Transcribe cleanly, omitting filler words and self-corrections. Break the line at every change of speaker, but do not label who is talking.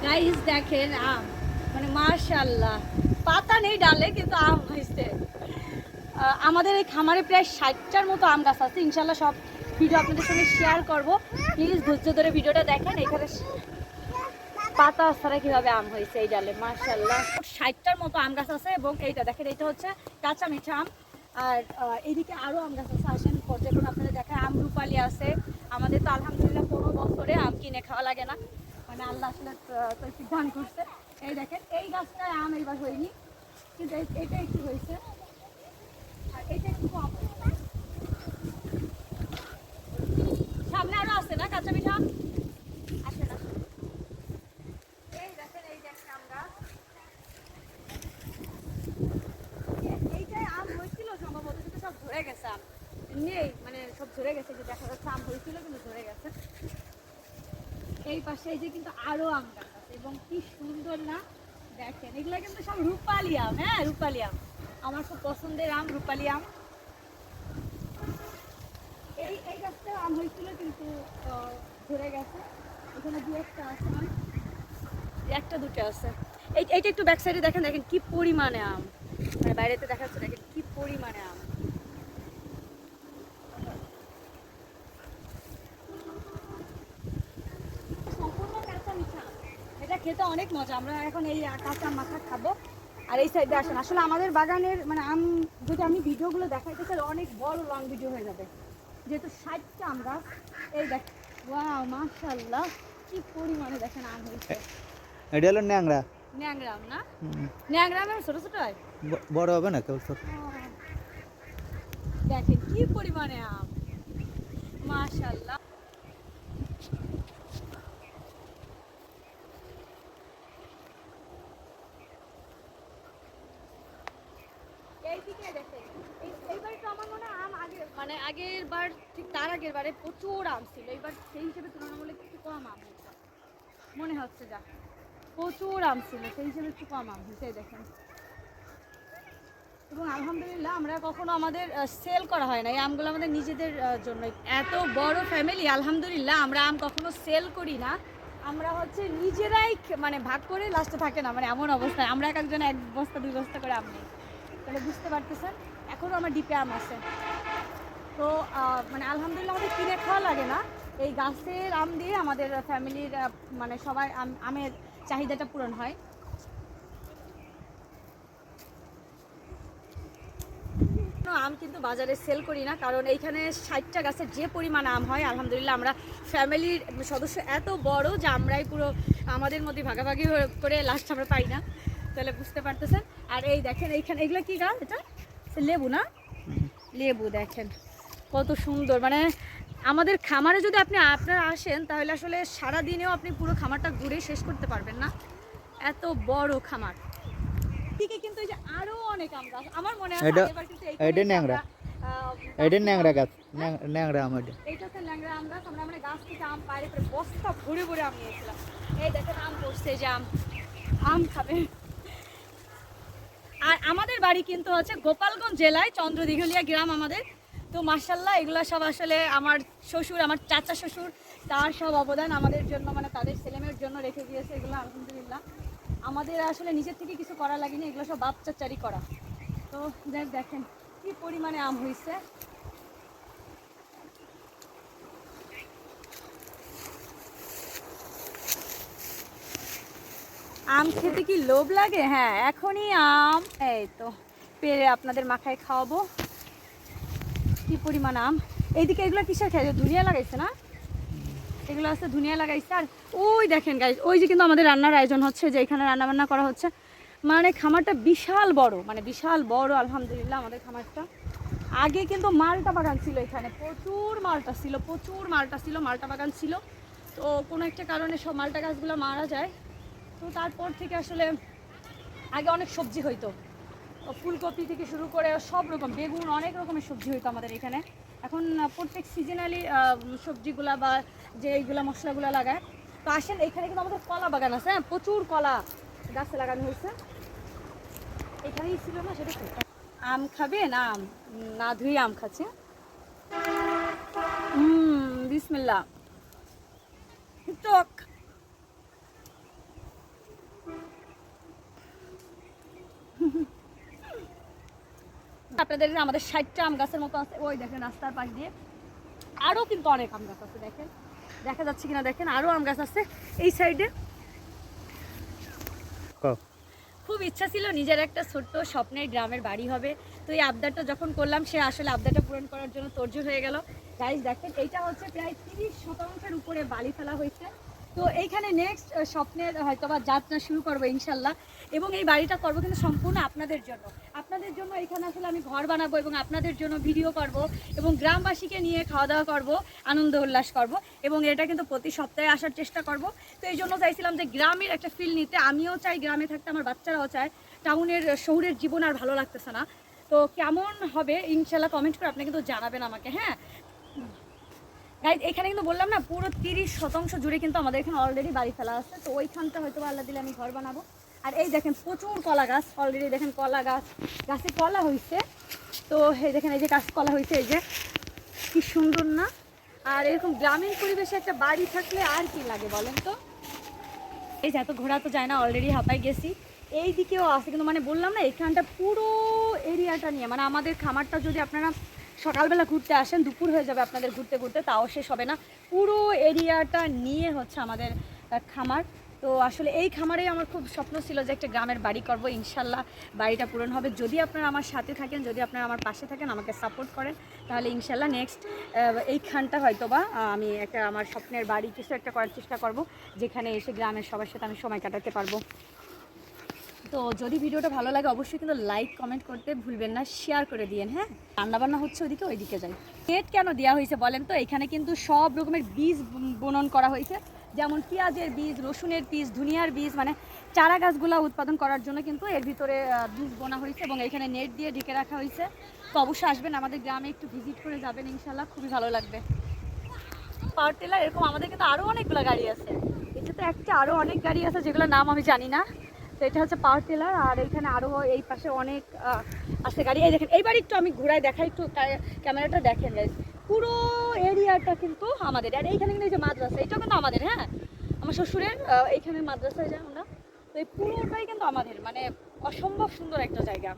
Guys দেখেন আম, মানে মাশাআল্লাহ পাতা নেই ডালে কিন্তু আম হয়েছে। আমাদের এই খামারে প্রায় 60টার মতো আম গাছ আছে, ইনশাল্লাহ সব ভিডিও আপনাদের সঙ্গে শেয়ার করব। প্লিজ ধৈর্য ধরে ভিডিওটা দেখেন। এখানে পাতা ছাড়া কিভাবে আম হয়েছে এই ডালে, মাশাআল্লাহ 60টার মতো আম গাছ আছে। এবং এইটা দেখেন, এইটা হচ্ছে কাঁচা মিঠা আম। আর এইদিকে আরও আম গাছ আছে, আসেন পর্যটন আপনাদের দেখায়। আম রূপালি আছে আমাদের। তো আলহামদুলিল্লাহ কোনো বছরে আম কিনে খাওয়া লাগে না, মানে আল্লাহ আসলে তৌফিক দান করছে। এই দেখেন এই গাছটায় আম এইবার হয়নি, কিন্তু এটা একটু হয়েছে, আর এটা একটু কম হয়েছে। সামনে আরো আছে না কাঁচা মিঠা আম? আসে না। এই দেখেন এই দেখেন আমরা এইটাই আম হয়েছিল সম্ভবত, কিন্তু সব ঝরে গেছে আম নেই, মানে সব ঝরে গেছে। যে দেখা যাচ্ছে আম হয়েছিল কিন্তু ঝরে গেছে। এই পাশে এই যে কিন্তু আরো আম গাছ আছে, এবং কি সুন্দর না দেখেন। এগুলা কিন্তু সব রূপালি আম, হ্যাঁ রূপালি আম, আমার খুব পছন্দের আম রূপালি আম। এই গাছটা আম হয়েছিল কিন্তু ঝরে গেছে। এখানে দু একটা আছে আম, একটা দুটো আছে। এইটা একটু ব্যাক সাইডে দেখেন, দেখেন কি পরিমাণে আম, মানে বাইরেতে দেখাচ্ছে, দেখেন কি পরিমাণে আম। সম্পূর্ণ কাঁচা মিঠা আম, এটা খেতে অনেক মজা। আমরা এখন এই কাঁচা মাথা খাবো। আর এই সাইডে আসেন, আসলে আমাদের বাগানের মানে আম যদি আমি ভিডিওগুলো দেখাইতে চাই অনেক বড় লং ভিডিও হয়ে যাবে, যেহেতু 60টা আম গাছ। এই দেখ, ওয়াও মাশাআল্লাহ কি পরিমাণে দেখেন আম হয়েছে।
এটা হলো ন্যাংরা।
ন্যাংরা আম না? ন্যাংরা আম ছোট ছোট হয়,
বড় হবে না কেউ ছোট।
দেখেন কি পরিমাণে আম, মাশাআল্লাহ। এইদিকে দেখেন, এইবার তো আমার মনে হয় আম আগে মানে আগের বার ঠিক তার আগের বারে প্রচুর আম ছিল, এইবার সেই হিসেবে তুলনামূলক একটু কম আম হয়েছে মনে হচ্ছে। যা প্রচুর আম ছিল সেই হিসেবে একটু কম আম হয়েছে দেখেন। এবং আলহামদুলিল্লাহ আমরা কখনো আমাদের সেল করা হয় না এই আমগুলো, আমাদের নিজেদের জন্য। এত বড় ফ্যামিলি আলহামদুলিল্লাহ, আমরা আম কখনো সেল করি না। আমরা হচ্ছে নিজেরাই মানে ভাগ করে লাস্টে থাকে না, মানে এমন অবস্থায় আমরা এক একজন এক বস্তা দুই বস্তা করে আম নিই। তাহলে বুঝতে পারতেছেন, এখনও আমার ডিপে আম আছে। তো মানে আলহামদুলিল্লাহ আমাদের কিনে খাওয়া লাগে না, এই গাছের আম দিয়ে আমাদের ফ্যামিলির মানে সবাই আমের চাহিদাটা পূরণ হয়। আম কিন্তু বাজারে সেল করি না, কারণ এইখানে 60টা গাছের যে পরিমাণ আম হয় আলহামদুলিল্লাহ আমরা ফ্যামিলির সদস্য এত বড় যে আমরাই পুরো আমাদের মধ্যে ভাগাভাগি করে লাস্ট আমরা পাই না, তাহলে বুঝতে পারতেছেন। আর এই দেখেন এইখানে এগুলো কি গাছ, এটা লেবু না? লেবু দেখেন কত সুন্দর, মানে আমাদের খামারে যদি আপনারা আসেন তাহলে আসলে সারাদিনেও আপনি পুরো খামারটা ঘুরে শেষ করতে পারবেন না, এত বড় খামার। দিকে কিন্তু এই যে আরো অনেক আম গাছ, আমার মনে আছে
এটা
আগেরবার কিন্তু
এটা
এইখানে এসে
ন্যাংরা।
আমরা
এটা ন্যাংরা গাছ।
হ্যাঁ
ন্যাংরা আম এটা।
এইটা হচ্ছে ল্যাংড়া আম গাছ। আমরা মানে গাছ থেকে আম পাড়ে করে বস্তা ভরে ভরে আম নিয়েছিলাম। এই দেখেন আম পড়ছে, যে আম, আম খাবে। আর আমাদের বাড়ি কিন্তু হচ্ছে গোপালগঞ্জ জেলায় চন্দ্রদিঘলিয়া গ্রাম আমাদের। তো মাশাল্লাহ এগুলো সব আসলে আমার শ্বশুর, আমার চাচা শ্বশুর, তার সব অবদান আমাদের জন্য, মানে তাদের ছেলেমেয়ের জন্য রেখে দিয়েছে এগুলো আলহামদুলিল্লাহ। আমাদের আসলে নিজের থেকে কিছু করা লাগেনি, এগুলো সব বাপ চাচারই করা। তো দেখেন কি পরিমাণে আম হয়েছে। আম খেতে কি লোভ লাগে? হ্যাঁ এখনই আম এই তো পেরে আপনাদের মাখায় খাওয়াবো। কি পরিমাণ আম। এইদিকে এগুলো কিসের খেয়ে ধুনিয়া লাগাইছে না? এগুলো আছে ধুনিয়া লাগাইছে। আর ওই দেখেন গাইস, ওই যে কিন্তু আমাদের রান্নার আয়োজন হচ্ছে, যে এখানে রান্না বান্না করা হচ্ছে। মানে খামারটা বিশাল বড়, মানে বিশাল বড় আলহামদুলিল্লাহ আমাদের খামারটা। আগে কিন্তু মালটা বাগান ছিল, এখানে প্রচুর মালটা ছিল, প্রচুর মালটা ছিল, মালটা বাগান ছিল। তো কোনো একটা কারণে সব মালটা গাছগুলো মারা যায়। তো তারপর থেকে আসলে আগে অনেক সবজি হইতো, ফুলকপি থেকে শুরু করে সব রকম, বেগুন, অনেক রকমের সবজি হইতো আমাদের এখানে। এখন প্রত্যেক সিজনালি সবজিগুলা বা যে এইগুলা মশলাগুলো লাগায়। তো আসেন, এখানে কিন্তু আমাদের কলা বাগান আছে, হ্যাঁ প্রচুর কলা গাছে লাগানো হয়েছে। এখানেই ছিল না সেটা কি? আম খাবে না? আম না ধুয়ে আম খাচ্ছে। বিসমিল্লাহ। টক আপনাদের যে আমাদের 60টা আম গাছের মতো আছে, ওই দেখেন রাস্তার পাশ দিয়ে আরও কিন্তু অনেক আম গাছ আছে, দেখেন দেখা যাচ্ছে কিনা দেখেন, আরও আম গাছ আছে এই সাইডে। খুব ইচ্ছা ছিল নিজের একটা ছোট্ট স্বপ্নের গ্রামের বাড়ি হবে, তো এই আবদারটা যখন করলাম সে আসলে আবদারটা পূরণ করার জন্য তোড়জোড় হয়ে গেল। গাইস দেখেন এইটা হচ্ছে প্রায় 30% উপরে বালি ফেলা হয়েছে। তো এইখানে নেক্সট স্বপ্নের হয়তো বা যাত্রা শুরু করবো ইনশাল্লাহ, এবং এই বাড়িটা করবো কিন্তু সম্পূর্ণ আপনাদের জন্য। আপনাদের জন্য এখানে আসলে আমি ঘর বানাবো এবং আপনাদের জন্য ভিডিও করব এবং গ্রামবাসীকে নিয়ে খাওয়া দাওয়া করব, আনন্দ উল্লাস করব, এবং এটা কিন্তু প্রতি সপ্তাহে আসার চেষ্টা করব। তো এই জন্য চাইছিলাম যে গ্রামের একটা ফিল নিতে, আমিও চাই গ্রামে থাকতে, আমার বাচ্চারাও চায়। টাউনের শহরের জীবন আর ভালো লাগতেছে না। তো কেমন হবে ইনশাল্লাহ কমেন্ট করে আপনি কিন্তু জানাবেন আমাকে। হ্যাঁ গাইজ, এখানে কিন্তু বললাম না পুরো 30% জুড়ে কিন্তু আমাদের এখানে অলরেডি বাড়ি ফেলা আছে। তো ওইখানটা হয়তো আল্লাহ দিলে আমি ঘর বানাবো। আর এই দেখেন প্রচুর কলা গাছ, অলরেডি দেখেন কলা গাছ, গাছে কলা হয়েছে। তো এই দেখেন এই যে গাছ কলা হয়েছে, এই যে কি সুন্দর না। আর এরকম গ্রামীণ পরিবেশে একটা বাড়ি থাকলে আর কি লাগে বলেন তো। এই যে এত ঘোরা তো যায় না, অলরেডি হাঁপাই গেছি। এই দিকেও আছে কিন্তু মানে বললাম না এখানটা পুরো এরিয়াটা নিয়ে, মানে আমাদের খামারটা যদি আপনারা সকালবেলা ঘুরতে আসেন দুপুর হয়ে যাবে আপনাদের ঘুরতে ঘুরতে, তাও শেষ হবে না। পুরো এরিয়াটা নিয়ে হচ্ছে আমাদের খামার। তো আসলে এই খামারেই আমার খুব স্বপ্ন ছিল যে একটা গ্রামের বাড়ি করব, ইনশাল্লাহ বাড়িটা পূরণ হবে যদি আপনারা আমার সাথে থাকেন, যদি আপনারা আমার পাশে থাকেন, আমাকে সাপোর্ট করেন, তাহলে ইনশাল্লাহ নেক্সট এইখানটা হয়তো বা আমি একটা আমার স্বপ্নের বাড়ি কিছু একটা করার চেষ্টা করব, যেখানে এসে গ্রামের সবার সাথে আমি সময় কাটাতে পারবো। তো যদি ভিডিওটা ভালো লাগে অবশ্যই কিন্তু লাইক কমেন্ট করতে ভুলবেন না, শেয়ার করে দিয়েন। হ্যাঁ, রান্নাবান্না হচ্ছে ওইদিকে, ওইদিকে যাই। নেট কেন দেওয়া হয়েছে বলেন তো, এখানে কিন্তু সব রকমের বীজ বুনন করা হয়েছে, যেমন পেঁয়াজের বীজ, রসুনের বীজ, ধনিয়ার বীজ, মানে চারা গাছগুলো উৎপাদন করার জন্য কিন্তু এর ভিতরে বীজ বোনা হয়েছে এবং এখানে নেট দিয়ে ঢেকে রাখা হয়েছে। তো অবশ্যই আসবেন আমাদের গ্রামে, একটু ভিজিট করে যাবেন, ইনশাল্লাহ খুবই ভালো লাগবে। পাওয়ার টিলার এরকম আমাদের কিন্তু আরও অনেকগুলো গাড়ি আছে, এটা তো একটা, আরও অনেক গাড়ি আছে যেগুলোর নাম আমি জানি না। তো এটা হচ্ছে পাওয়ার টিলার, আর এইখানে আরও এই পাশে অনেক আছে গাড়ি। এই দেখেন এইবার একটু আমি ঘুরাই দেখাই, একটু ক্যামেরাটা দেখেন গাইস, পুরো এরিয়াটা কিন্তু আমাদের। আর এইখানে কিন্তু এই যে মাদ্রাসা, এটাও কিন্তু আমাদের। হ্যাঁ, আমার শ্বশুরের এইখানে মাদ্রাসায় যাই আমরা। তো এই পুরোটাই কিন্তু আমাদের, মানে অসম্ভব সুন্দর একটা জায়গা।